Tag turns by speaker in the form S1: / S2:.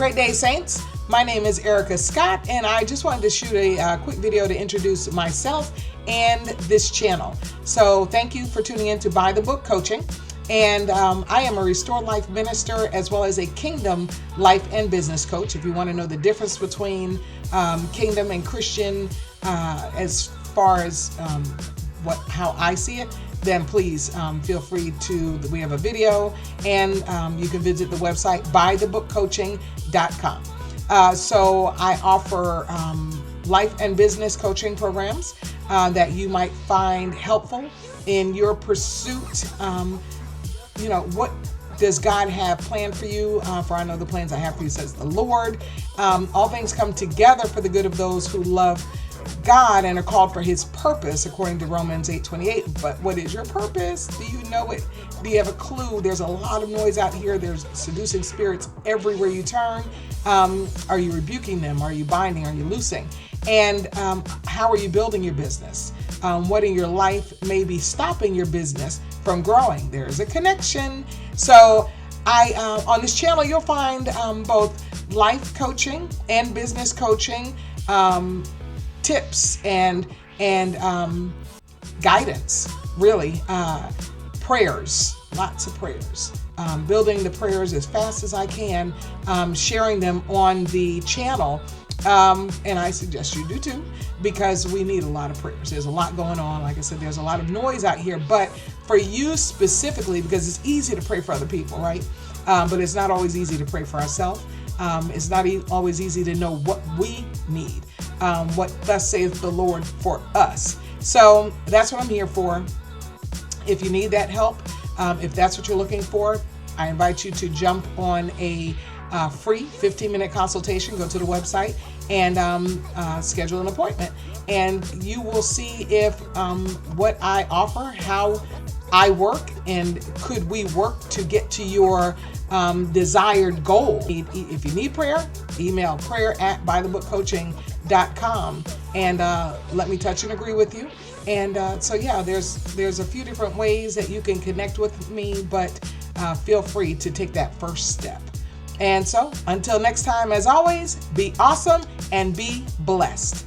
S1: Great day, Saints. My name is Ericka Scott, and I just wanted to shoot a quick video to introduce myself and this channel. So thank you for tuning in to By the Book Coaching. And I am a Restored Life minister as well as a Kingdom Life and Business Coach. If you want to know the difference between Kingdom and Christian as far as how I see it, then please feel free to, we have a video, and you can visit the website bythebookcoaching.com. So I offer life and business coaching programs that you might find helpful in your pursuit. What does God have planned for you? For I know the plans I have for you, says the Lord. All things come together for the good of those who love God and are called for his purpose, according to Romans 8:28. But what is your purpose? Do you know it? Do you have a clue? There's a lot of noise out here. There's seducing spirits everywhere you turn. Are you rebuking them? Are you binding? Are you loosing? And how are you building your business? What in your life may be stopping your business from growing? There's a connection. So on this channel, you'll find both life coaching and business coaching, tips and guidance, really, prayers, lots of prayers, building the prayers as fast as I can, sharing them on the channel. And I suggest you do too, because we need a lot of prayers. There's a lot going on. Like I said, there's a lot of noise out here, but for you specifically, because it's easy to pray for other people, right? But it's not always easy to pray for ourselves. It's not always easy to know what we need, what thus saith the Lord for us. So that's what I'm here for. If you need that help, if that's what you're looking for, I invite you to jump on a free 15-minute consultation. Go to the website and schedule an appointment, and you will see if what I offer, how I work, and could we work to get to your desired goal. If you need prayer, email prayer@bythebookcoaching.com and let me touch and agree with you. And so yeah, there's a few different ways that you can connect with me, but feel free to take that first step. And so until next time, as always, be awesome and be blessed.